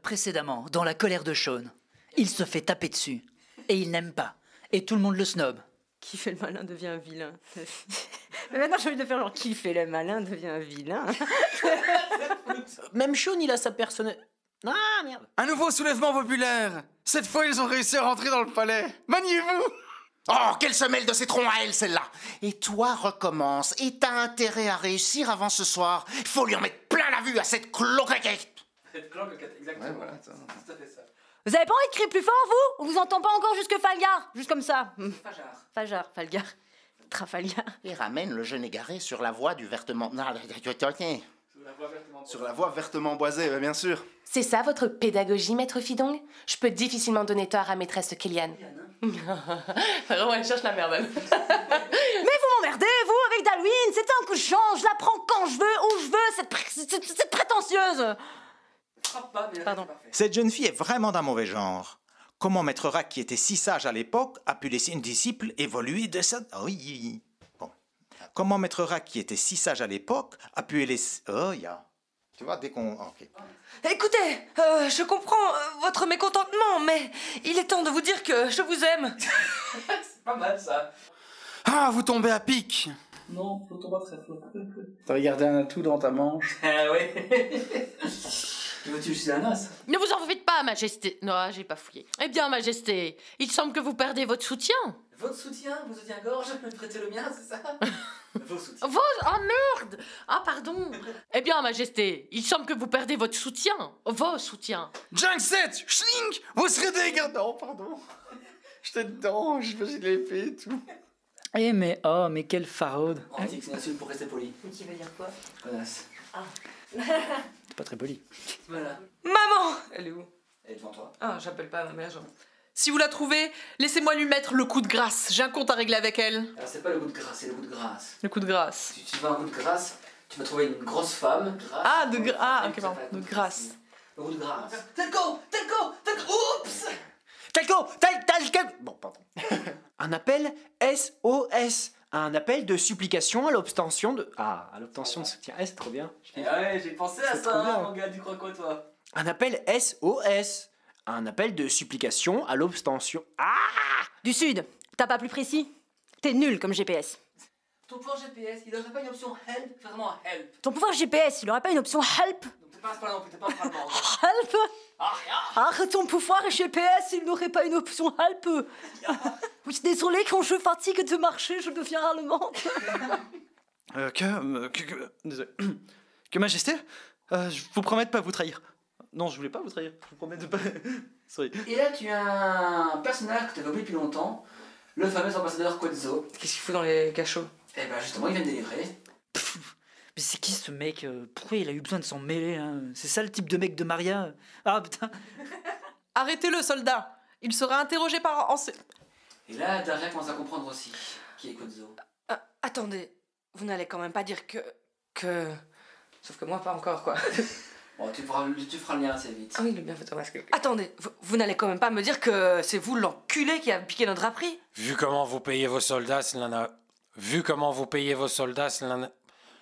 Précédemment, dans La colère de Sean, il se fait taper dessus. Et il n'aime pas. Et tout le monde le snob. Qui fait le malin devient un vilain. Mais maintenant j'ai envie de faire genre qui fait le malin devient un vilain. Même Sean, il a sa personnalité. Ah, merde. Un nouveau soulèvement populaire. Cette fois, ils ont réussi à rentrer dans le palais. Maniez-vous. Oh, quelle semelle de citron à elle, celle-là! Et toi, recommence. Et t'as intérêt à réussir avant ce soir. Faut lui en mettre plein la vue à cette cloquette. Cette cloquette, exactement. Ouais, voilà, ça. C'est tout à fait ça. Vous avez pas envie de crier plus fort, vous? On vous entend pas encore jusque Falgar? Juste comme ça. Fajar. Fajar, Falgar. Trafalgar. Et ramène le jeune égaré sur la voie du vertement... Non, Sur la voie vertement boisée, bien sûr. C'est ça votre pédagogie, maître Fidong? Je peux difficilement donner tort à maîtresse Kéliane. Vraiment, elle cherche la merde. Mais vous m'emmerdez, vous, avec Dalwin. C'est un coup de chance. Je la prends quand je veux, où je veux. C'est prétentieuse. Frappe pas, mais là, Pardon. c'est parfait. Cette jeune fille est vraiment d'un mauvais genre. Comment Maître Rack, qui était si sage à l'époque, a pu laisser une disciple évoluer de ça? Oui. Bon. Comment Maître Rack, qui était si sage à l'époque, a pu laisser... Oh, ya. Tu vois, dès qu'on... Ok. Écoutez, je comprends votre mécontentement, mais il est temps de vous dire que je vous aime. C'est pas mal, ça. Ah, vous tombez à pic. Non, faut tomber très fort. T'as gardé un atout dans ta manche. Ah ouais. Tu veux-tu juste la noce? Ne vous en faites pas, Majesté. Non, j'ai pas fouillé. Eh bien, Majesté, il semble que vous perdez votre soutien. Votre soutien, vos soutiens-gorge, me prêtez le mien, c'est ça? Vos soutiens. Oh merde! Ah, pardon. Eh bien, Majesté, il semble que vous perdez votre soutien. Vos soutiens. Junkset, Schlink, vous serez dégradant, pardon. J'étais dedans, j'ai fait l'épée et tout. Eh mais quelle faraude. On dit que c'est une insulte pour rester poli. Qui veut dire quoi? Connasse. C'est pas très poli. Voilà. Maman! Elle est où? Elle est devant toi. Ah, j'appelle pas ma mère, genre. Si vous la trouvez, laissez-moi lui mettre le coup de grâce. J'ai un compte à régler avec elle. Alors, c'est pas le goût de grâce, c'est le goût de grâce. Le coup de grâce. Si tu veux un goût de grâce, tu vas trouver une grosse femme. Grâce, Ah, de grâce. Ah, ok, ça pardon. fait un De goût grâce. Le goût de grâce. Oups! Bon, pardon. Un appel SOS. Un appel de supplication à l'obtention de... Ah, à l'obtention de soutien. C'est trop bien. Ouais, j'ai pensé à C'est ça, trop bien. mon gars, tu crois quoi, toi? Un appel SOS. Un appel de supplication à l'obtention... Ah! Du sud. T'as pas plus précis? T'es nul comme GPS. Ton pouvoir GPS, il n'aurait pas une option help? Vraiment help. Ton pouvoir GPS, il aurait pas une option help? Donc t'es pas à ce point-là non plus, t'es pas vraiment. Help? Ah, Ah, ton pouvoir GPS, il n'aurait pas une option help. Oui, désolé, quand je fatigue de marcher, je deviens allemande. Désolé. Que Majesté, je vous promets de pas vous trahir. Non, je voulais pas vous trahir. Je vous promets de pas... Sorry. Et là, tu as un personnage que tu avais oublié depuis longtemps, le fameux ambassadeur Quetzal. Qu'est-ce qu'il fout dans les cachots? Et ben justement, il vient de délivrer. Mais c'est qui ce mec? Pourquoi il a eu besoin de s'en mêler hein? C'est ça le type de mec de Maria? Ah putain. Arrêtez-le, soldat. Il sera interrogé par... Et là, Daria commence à comprendre aussi qui est Quetzal. Attendez, vous n'allez quand même pas dire que... Sauf que moi, pas encore, quoi. Bon, tu feras le lien assez vite. Ah oui, le bienfaiteur masque. Attendez, vous n'allez quand même pas me dire que c'est vous l'enculé qui a piqué notre draperie? Vu comment vous payez vos soldats, cela n'a... Vu comment vous payez vos soldats, cela n'a...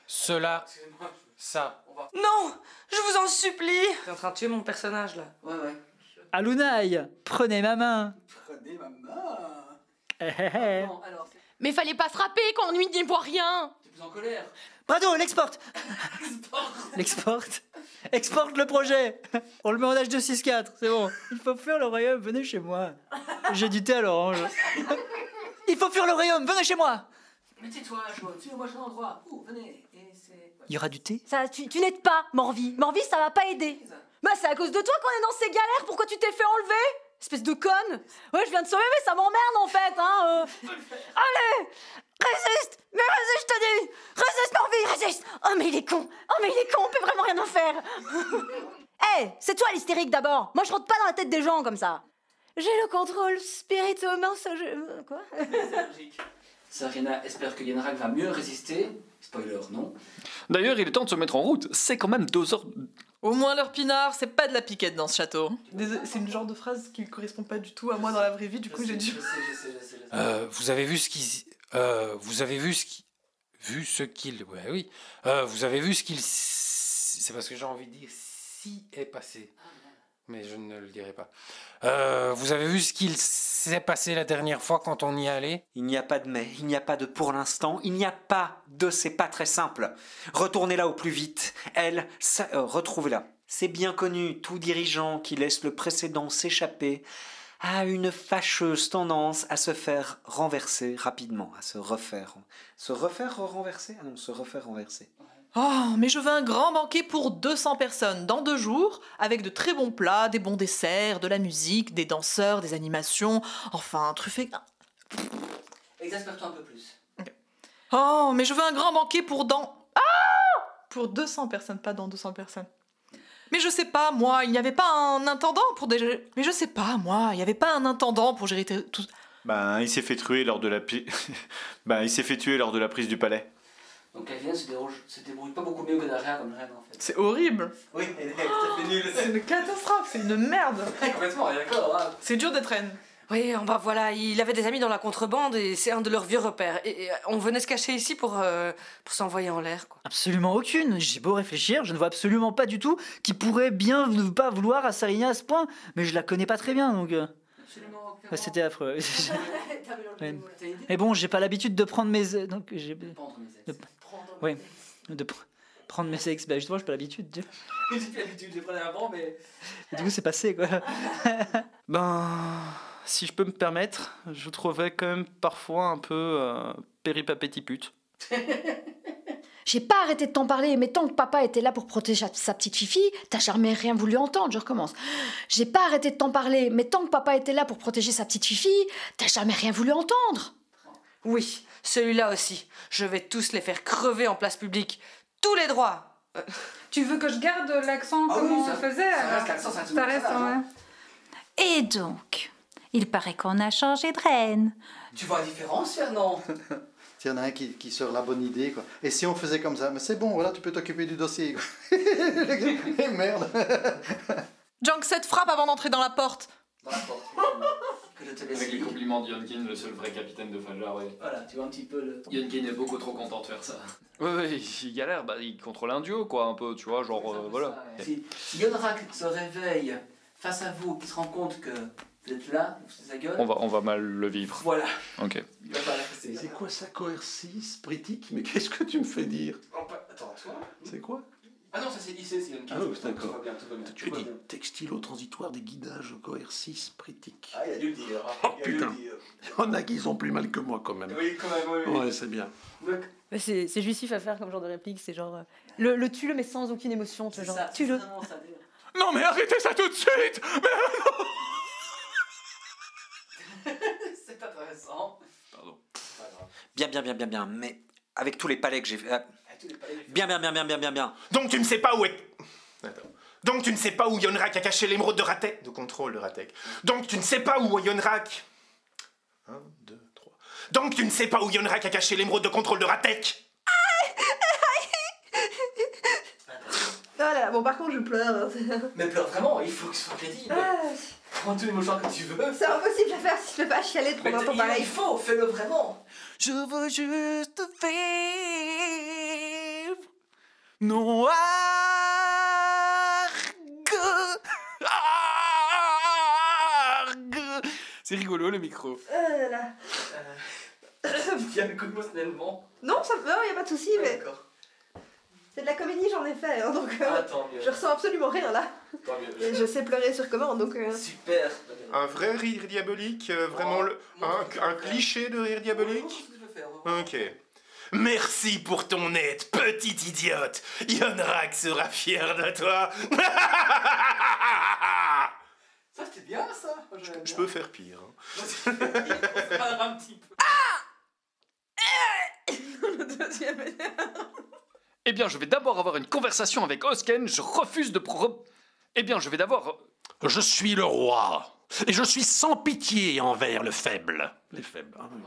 Cela... Ça... Non! Je vous en supplie! T'es en train de tuer mon personnage, là. Ouais, ouais. Alunaï, prenez ma main. Prenez ma main. Non, alors, Mais fallait pas frapper quand lui n'y voit rien. t'es plus en colère. Bravo, l'exporte. L'exporte. Exporte le projet. On le met en H264, c'est bon. Il faut fuir le royaume, venez chez moi. J'ai du thé à l'orange. Il faut fuir le royaume, venez chez moi. Mais tais-toi, Joe, tu moi, j'ai un endroit. Ouh, venez. Et c'est... Il y aura du thé? Ça, tu n'aides pas, Morvi. Morvi, ça va pas aider. Bah, c'est à cause de toi qu'on est dans ces galères. Pourquoi tu t'es fait enlever? Espèce de conne. Ouais, je viens de sauver, mais ça m'emmerde en fait, hein. Allez, résiste. Mais résiste, je te dis. Résiste, Morvi, résiste. Oh, mais il est con. Oh, mais il est con, on peut vraiment rien en faire. Hé, c'est toi l'hystérique d'abord. Moi, je rentre pas dans la tête des gens comme ça. J'ai le contrôle spirit mensager. Quoi? Sarina espère que Yenrak va mieux résister. Spoiler, non. D'ailleurs, il est temps de se mettre en route. C'est quand même 2 heures... Au moins leur pinard, c'est pas de la piquette dans ce château. C'est une genre de phrase qui correspond pas du tout à moi dans la vraie vie, du coup j'ai dû... Je sais. Vous avez vu ce qui... vous avez vu ce qui... Vu ce qu'il... Ouais, oui. Vous avez vu ce qu'il... C'est parce que j'ai envie de dire... Si est passé. Mais je ne le dirai pas. Vous avez vu ce qu'il s'est passé la dernière fois quand on y allait? Il n'y a pas de mais, il n'y a pas de pour l'instant, il n'y a pas de c'est pas très simple. Retournez là au plus vite. Elle, retrouvez-la. C'est bien connu, tout dirigeant qui laisse le précédent s'échapper a une fâcheuse tendance à se faire renverser rapidement, à se refaire. Se refaire renverser? Ah non, se refaire renverser. Oh, mais je veux un grand banquet pour 200 personnes dans 2 jours, avec de très bons plats, des bons desserts, de la musique, des danseurs, des animations, enfin, truffé... Exaspère-toi un peu plus. Oh, mais je veux un grand banquet pour pour 200 personnes, pas dans 200 personnes. Mais je sais pas, moi, il n'y avait pas un intendant pour gérer... Mais je sais pas, moi, il n'y avait pas un intendant pour gérer tout... Ben, il s'est fait tuer lors de la il s'est fait tuer lors de la prise du palais. Donc la vilaine se débrouille pas beaucoup mieux que Daria comme reine en fait. C'est horrible. Oui, ça fait nul. C'est une catastrophe, c'est une merde. Complètement, d'accord. Hein. C'est dur d'être reine. Oui, bah voilà, il avait des amis dans la contrebande et c'est un de leurs vieux repères. Et on venait se cacher ici pour s'envoyer en l'air, quoi. Absolument aucune. J'ai beau réfléchir, je ne vois absolument pas du tout qui pourrait bien ne pas vouloir Assarini à ce point. Mais je la connais pas très bien, donc... Absolument aucun. Ouais, c'était affreux. Ouais. Mais bon, j'ai pas l'habitude de prendre mes... Donc j'ai... Oui, prendre mes ex. Bah justement, j'ai pas l'habitude. J'ai plus l'habitude, je les prenais avant, mais... Et du coup, c'est passé, quoi. Ben, si je peux me permettre, je trouvais quand même parfois un peu péripapétipute. J'ai pas arrêté de t'en parler, mais tant que papa était là pour protéger sa petite Fifi, t'as jamais rien voulu entendre, je recommence. J'ai pas arrêté de t'en parler, mais tant que papa était là pour protéger sa petite Fifi, t'as jamais rien voulu entendre. Oui, celui-là aussi. Je vais tous les faire crever en place publique. Tous les droits. Tu veux que je garde l'accent comme on faisait? Ça reste l'accent, ça reste, ouais. Et donc, il paraît qu'on a changé de reine. Tu vois la différence, Fernand? Il y en a un qui sort la bonne idée, quoi. Et si on faisait comme ça, mais c'est bon, voilà, tu peux t'occuper du dossier. Et merde. Junk 7 frappe avant d'entrer dans la porte. Dans la porte. Que je te laisse. Avec les compliments de Yonkin, le seul vrai capitaine de Fajar, ouais. Voilà, tu vois un petit peu le... Yonkin est beaucoup trop content de faire ça. Ouais, il galère, bah, il contrôle un dieu, quoi, un peu, tu vois, genre, voilà. Si Yonrak se réveille face à vous, qu'il se rend compte que vous êtes là, vous faites sa gueule... On va mal le vivre. Voilà. Ok. C'est quoi ça, coercice, politique? Mais qu'est-ce que tu me fais dire? Attends, toi? C'est quoi? Ah non, ça c'est lycée, c'est Yonkin. Ah oui, d'accord. Tout va bien, tout va bien. Tu as dit textilo-transitoire des guidages coercice politique. Ah, il a dû le dire. Oh putain, il y en a qui sont plus mal que moi quand même. Oui, quand même, oui. Ouais, c'est bien. C'est jouissif à faire comme genre de réplique, c'est genre... le tue-le mais sans aucune émotion, tu vois, genre, tue-le. Non mais arrêtez ça tout de suite! C'est intéressant. Pardon. Bien, mais avec tous les palais que j'ai fait... Bien. Donc tu ne sais pas où est... Attends. Donc tu ne sais pas où Yonrak a caché l'émeraude de Ratek? De contrôle de Ratek. Donc tu ne sais pas où Yonrak... 1, 2, 3... Donc tu ne sais pas où Yonrak a caché l'émeraude de contrôle de Ratek? Voilà, bon par contre je pleure. Mais pleure vraiment, il faut que ce soit crédible. Prends tous les mouchoirs que tu veux. C'est impossible à faire si je peux pas chialer trop longtemps pareil. Il faut, fais-le vraiment. Je veux juste vivre noir. C'est rigolo le micro. Bien émotionnellement. Non, il y a pas de souci, mais... C'est de la comédie, j'en ai fait, hein, donc je ressens absolument rien là. Et je sais pleurer sur commande, donc... Super. Un vrai rire diabolique, vraiment un cliché de rire diabolique? Ok. Merci pour ton aide, petite idiote. Yonrak sera fier de toi. Ça c'était bien ça. Je peux faire pire. Un petit peu. Le deuxième... Eh bien, je vais d'abord avoir une conversation avec Osken. Je refuse de... Eh bien, je vais d'abord... Je suis le roi. Et je suis sans pitié envers le faible. Les faibles. Ah, oui.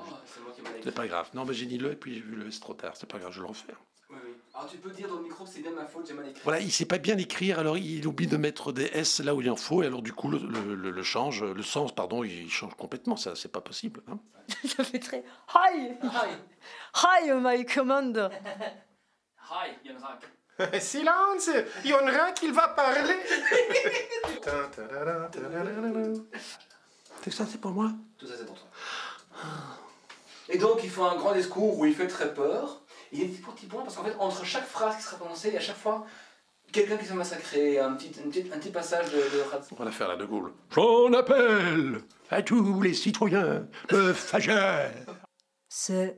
C'est pas grave. Non, mais j'ai dit le et puis j'ai vu le S trop tard. C'est pas grave, je le refais. Oui. Alors tu peux dire dans le micro, c'est bien ma faute, j'ai mal écrit. Voilà, il sait pas bien écrire, alors il oublie de mettre des S là où il en faut, et alors du coup le sens, pardon, il change complètement. Ça, c'est pas possible. Hein. Ça fait très... Hi, my commander. Hi, Yonrak. Silence, Yonrak, il va parler. C'est ça, c'est pour moi? Tout ça, c'est pour toi. Et donc, il faut un grand discours où il fait très peur. Il y a des petits points, parce qu'en fait, entre chaque phrase qui sera prononcée, il y a chaque fois quelqu'un qui se fait massacrer, un petit passage de On va la faire, la de Gaulle. J'en appelle à tous les citoyens de Fagère. C'est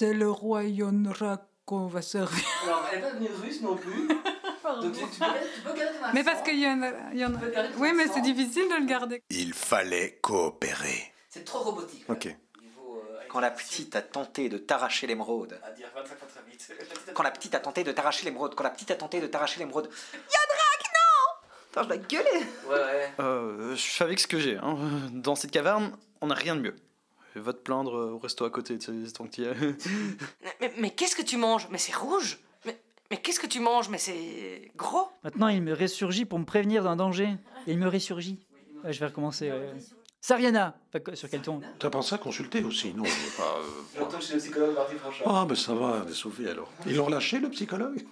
le roi Yonrak qu'on va servir. Alors, elle n'est pas devenue russe non plus. Donc, tu peux garder ton accent. Mais parce qu'il y en a... Oui, mais c'est difficile de le garder. Il fallait coopérer. C'est trop robotique. Ok. Quand la petite a tenté de t'arracher l'émeraude. À dire 25 fois très vite. Quand la petite a tenté de t'arracher l'émeraude. Quand la petite a tenté de t'arracher l'émeraude. Yonrak, non! Attends, je dois gueuler. Ouais. Je fais avec ce que j'ai. Hein. Dans cette caverne, on n'a rien de mieux. Va te plaindre au resto à côté, tu sais, tant que t'y es. Mais qu'est-ce que tu manges? Mais c'est rouge. Mais qu'est-ce que tu manges? Mais c'est gros. Maintenant, il me ressurgit pour me prévenir d'un danger. Il me ressurgit. Ouais, je vais recommencer. Sariana. Sur quel ton? T'as pensé à consulter aussi? Non, pas... J'entends chez le psychologue Marty Franchard. Ah, ben ça va, on est sauvés alors. Ils l'ont relâché, le psychologue?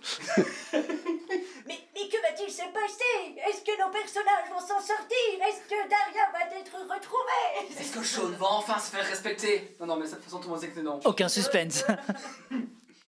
Mais que va-t-il se passer? Est-ce que nos personnages vont s'en sortir? Est-ce que Daria va être retrouvée? Est-ce que Sean va enfin se faire respecter? Non, mais de toute façon, tout le monde sait que c'est non. Aucun suspense.